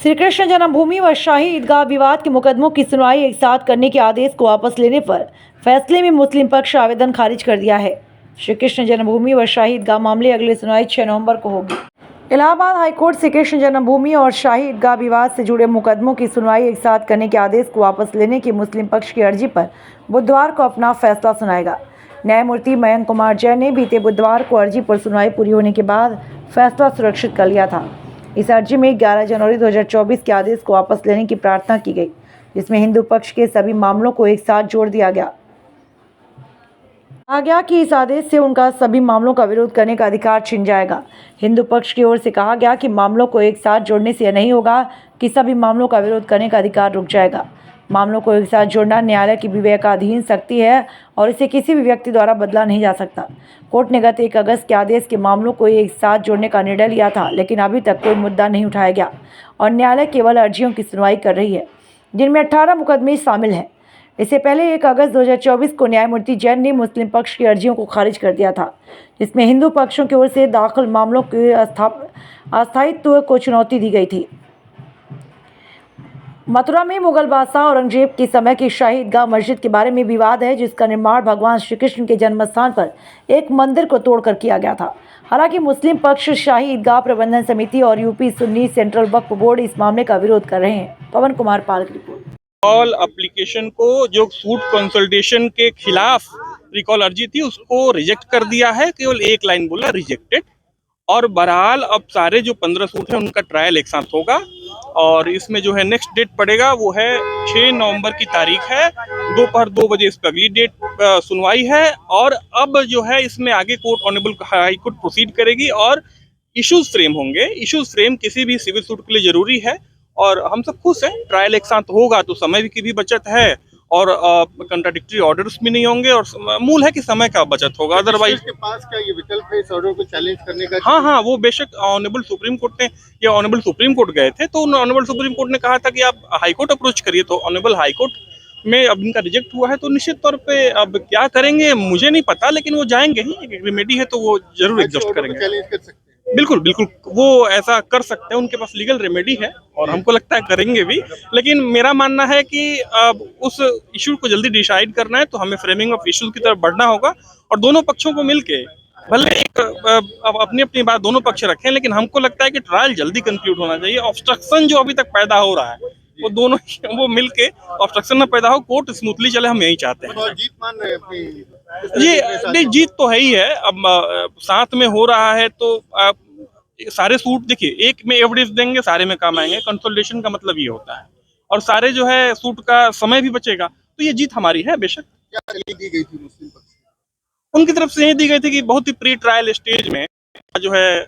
श्री कृष्ण जन्मभूमि व शाही ईदगाह विवाद के मुकदमों की सुनवाई एक साथ करने के आदेश को वापस लेने पर फैसले में मुस्लिम पक्ष आवेदन खारिज कर दिया है। श्री कृष्ण जन्मभूमि व शाही ईदगाह मामले अगली सुनवाई 6 नवंबर को होगी। इलाहाबाद हाईकोर्ट श्री कृष्ण जन्मभूमि और शाही ईदगाह विवाद से जुड़े मुकदमों की सुनवाई एक साथ करने के आदेश को वापस लेने की मुस्लिम पक्ष की अर्जी पर बुधवार को अपना फैसला सुनाएगा। न्यायमूर्ति मयंक कुमार जैन ने बीते बुधवार को अर्जी पर सुनवाई पूरी होने के बाद फैसला सुरक्षित कर लिया था। इस अर्जी में 11 जनवरी 2024 के आदेश को वापस लेने की प्रार्थना की गई, जिसमें हिंदू पक्ष के सभी मामलों को एक साथ जोड़ दिया गया। कहा गया कि इस आदेश से उनका सभी मामलों का विरोध करने का अधिकार छिन जाएगा। हिंदू पक्ष की ओर से कहा गया कि मामलों को एक साथ जोड़ने से यह नहीं होगा कि सभी मामलों का विरोध करने का अधिकार रुक जाएगा। मामलों को एक साथ जोड़ना न्यायालय की विवेकाधीन शक्ति है और इसे किसी भी व्यक्ति द्वारा बदला नहीं जा सकता। कोर्ट ने गत 1 अगस्त के आदेश के मामलों को एक साथ जोड़ने का निर्णय लिया था, लेकिन अभी तक कोई मुद्दा नहीं उठाया गया और न्यायालय केवल अर्जियों की सुनवाई कर रही है, जिनमें 18 मुकदमे शामिल हैं। इससे पहले 1 अगस्त 2024 को न्यायमूर्ति जैन ने मुस्लिम पक्ष की अर्जियों को खारिज कर दिया था, जिसमें हिंदू पक्षों की ओर से दाखिल मामलों के अस्थायित्व को चुनौती दी गई थी। मथुरा में मुगल बादशाह औरंगजेब के समय की शाही ईदगाह मस्जिद के बारे में विवाद है, जिसका निर्माण भगवान श्री कृष्ण के जन्म स्थान पर एक मंदिर को तोड़कर किया गया था। हालांकि मुस्लिम पक्ष शाही ईदगाह प्रबंधन समिति और यूपी सुन्नी सेंट्रल वक्फ बोर्ड इस मामले का विरोध कर रहे हैं। पवन कुमार पाल की रिपोर्ट। रिकॉल एप्लीकेशन को जो सूट कंसल्टेशन के खिलाफ रिकॉल अर्जी थी उसको रिजेक्ट कर दिया है, केवल एक लाइन बोला रिजेक्टेड। और बहरहाल अब सारे जो 15 सूट हैं उनका ट्रायल एक साथ होगा और इसमें जो है नेक्स्ट डेट पड़ेगा वो है 6 नवंबर की तारीख है, दोपहर 2 बजे इस पर अगली डेट सुनवाई है। और अब जो है इसमें आगे court honourable high court proceed करेगी और इश्यूज फ्रेम होंगे। इश्यूज फ्रेम किसी भी सिविल सूट के लिए जरूरी है और हम सब खुश हैं। ट्रायल एक साथ होगा तो समय की भी बचत है और कंट्राडिक्टरी ऑर्डर्स भी नहीं होंगे और मूल है कि समय का बचत होगा। अदरवाइज के पास क्या ये विकल्प है इस ऑर्डर को चैलेंज करने का? हाँ, वो बेशक ऑनरेबल सुप्रीम कोर्ट ने या ऑनरेबल सुप्रीम कोर्ट गए थे तो ऑनरेबल सुप्रीम कोर्ट ने कहा था कि आप हाई कोर्ट अप्रोच करिए, तो ऑनरेबल हाई कोर्ट में अब इनका रिजेक्ट हुआ है तो निश्चित तौर पे अब क्या करेंगे मुझे नहीं पता, लेकिन वो जाएंगे ही, एक रेमेडी है तो वो जरूर एग्जॉस्ट करेंगे। चैलेंज कर सकते हैं? बिल्कुल वो ऐसा कर सकते हैं, उनके पास लीगल रेमेडी है और हमको लगता है करेंगे भी। लेकिन मेरा मानना है कि अब उस इशू को जल्दी डिसाइड करना है तो हमें फ्रेमिंग ऑफ इश्यूज की तरफ बढ़ना होगा और दोनों पक्षों को मिलके भले एक अपनी अपनी बात दोनों पक्ष रखें, लेकिन हमको लगता है कि ट्रायल जल्दी कंक्लूड होना चाहिए। ऑब्स्ट्रक्शन जो अभी तक पैदा हो रहा है वो दोनों वो मिलके ऑब्स्ट्रक्शन न पैदा हो, कोर्ट स्मूथली चले, हम यही चाहते हैं। जीत मान रहे अपनी ये जीत तो है ही है। अब साथ में हो रहा है तो सारे सूट देखिए एक में एविडेंस देंगे, सारे में काम आएंगे। कंसोलिडेशन का मतलब ये होता है और सारे जो है सूट का समय भी बचेगा, तो ये जीत हमारी है बेशक। क्या दलील दी गई थी मुस्लिम पक्ष से? उनकी तरफ से ये दी गई थी कि बहुत ही प्री ट्रायल स्टेज में जो है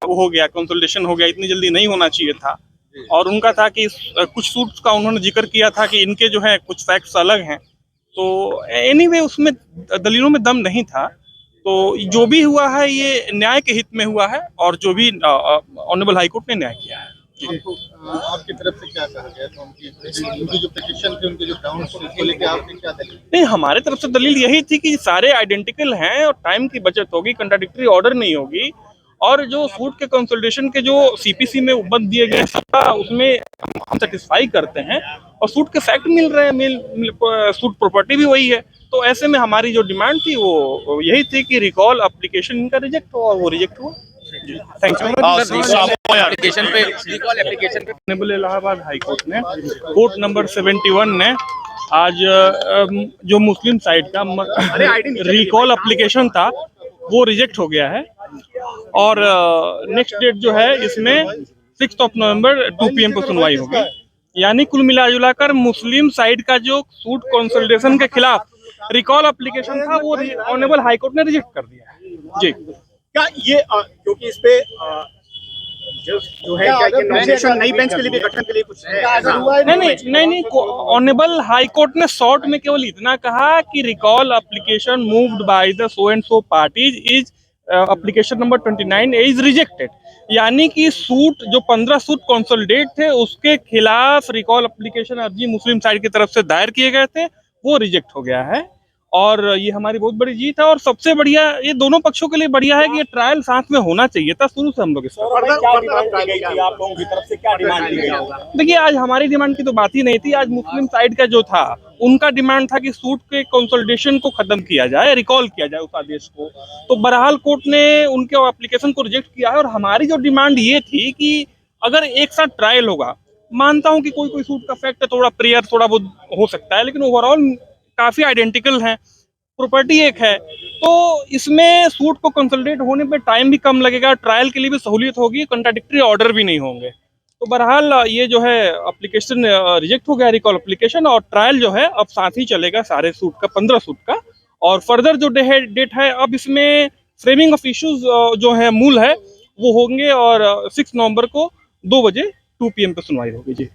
वो हो गया, कंसोलिडेशन हो गया, इतनी जल्दी नहीं होना चाहिए था। और उनका था कि कुछ सूट्स का उन्होंने जिक्र किया था कि इनके जो है कुछ फैक्ट्स अलग हैं, तो एनीवे उसमें दलीलों में दम नहीं था। तो जो भी हुआ है ये न्याय के हित में हुआ है और जो भी ऑनरेबल हाई कोर्ट ने न्याय किया है। आपकी तरफ से क्या कहा गया था? उनकी जो पिटीशन थी, उनके जो ग्राउंड्स थे, उसको लेकर आपने क्या दलील? नहीं, हमारे तरफ से दलील यही थी कि सारे आइडेंटिकल हैं और टाइम की बचत होगी, कंट्राडिक्टरी ऑर्डर नहीं होगी और जो सूट के कंसोलिडेशन के जो सीपीसी में उपबंध दिए गए सबका उसमें हम सेटिस्फाई करते हैं और सूट के फैक्ट मिल रहे हैं, सूट प्रॉपर्टी भी वही है। तो ऐसे में हमारी जो डिमांड थी वो यही थी कि रिकॉल एप्लीकेशन इनका रिजेक्ट हो और वो रिजेक्ट हुआ। Thank you. Allahabad high court ने कोर्ट नंबर 71 ने आज जो मुस्लिम साइड का रिकॉल एप्लीकेशन था वो रिजेक्ट हो गया है और नेक्स्ट डेट जो है इसमें 6 नवंबर 2 PM को सुनवाई होगी। यानी कुल मिलाजुलाकर मुस्लिम साइड का जो सूट कंसल्टेशन के खिलाफ रिकॉल एप्लीकेशन था वो ऑनरेबल हाई कोर्ट ने रिजेक्ट कर दिया है। जी, क्या ये क्योंकि इस पे जो है क्या नॉमिनेशन नई बेंच के लिए भी गठन के लिए कुछ नहीं, ऑनरेबल हाई कोर्ट ने शॉर्ट में केवल इतना कहा कि recall application moved by the so and so parties is application number 29 is rejected. यानी कि सूट जो 15 सूट कंसोलिडेट थे उसके खिलाफ रिकॉल एप्लीकेशन अर्जी मुस्लिम साइड की तरफ से दायर किए गए थे वो रिजेक्ट हो गया है और ये हमारी बहुत बड़ी जीत है। और सबसे बढ़िया ये दोनों पक्षों के लिए बढ़िया है कि ये ट्रायल साथ में होना चाहिए था शुरू से हम लोग इसका। आप लोगों की तरफ से क्या डिमांड की गई? देखिए आज हमारी डिमांड की तो बात ही नहीं थी, आज मुस्लिम साइड का जो था उनका डिमांड था कि सूट के कंसोलिडेशन को खत्म किया जाए, रिकॉल किया जाए उस आदेश को। तो बहरहाल कोर्ट ने उनके एप्लीकेशन को रिजेक्ट किया है। और हमारी जो डिमांड ये थी कि अगर एक साथ ट्रायल होगा, मानता हूं कि कोई कोई सूट का फैक्ट थोड़ा प्रेयर थोड़ा बहुत हो सकता है, लेकिन ओवरऑल काफी आइडेंटिकल हैं, प्रॉपर्टी एक है, तो इसमें सूट को कंसोलिडेट होने पे टाइम भी कम लगेगा, ट्रायल के लिए भी सहूलियत होगी, कंट्राडिक्टरी ऑर्डर भी नहीं होंगे। तो बहरहाल ये जो है एप्लीकेशन रिजेक्ट हो गया, रिकॉल एप्लीकेशन, और ट्रायल जो है अब साथ ही चलेगा सारे सूट का, 15 सूट का। और फर्दर जो डेट है अब इसमें फ्रेमिंग ऑफ इश्यूज जो है मूल है वो होंगे, और 6 नवंबर को 2 बजे 2 PM पे सुनवाई होगी जी।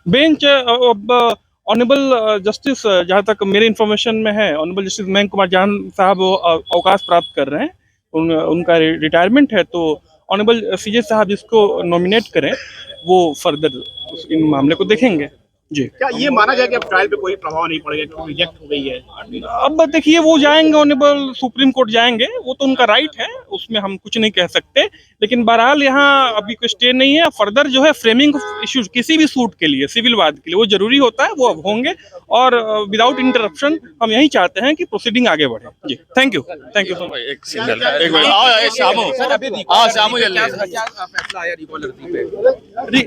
बेंच अब ऑनरेबल जस्टिस, जहाँ तक मेरे इन्फॉर्मेशन में है, ऑनरेबल जस्टिस मयंक कुमार जान साहब अवकाश प्राप्त कर रहे हैं, उनका रिटायरमेंट है। तो ऑनरेबल CJ साहब जिसको नॉमिनेट करें वो फर्दर इन मामले को देखेंगे जी। क्या ये माना जाए कि अब ट्रायल पे कोई प्रभाव नहीं पड़ेगा क्योंकि रिजेक्ट हो गई है? अब देखिए वो जाएंगे, ऑनरेबल सुप्रीम कोर्ट जाएंगे, वो तो उनका राइट है, उसमें हम कुछ नहीं कह सकते। लेकिन बहरहाल यहाँ अभी कोई स्टे नहीं है। फर्दर जो है फ्रेमिंग इश्यूज किसी भी सूट के लिए, सिविल वाद के लिए, वो जरूरी होता है, वो अब होंगे। और विदाउट इंटरप्शन हम यही चाहते हैं कि प्रोसीडिंग आगे बढ़े जी। Thank you so much. एक सिग्नल, एक मिनट, आओ शामू, शामू जल्दी। जी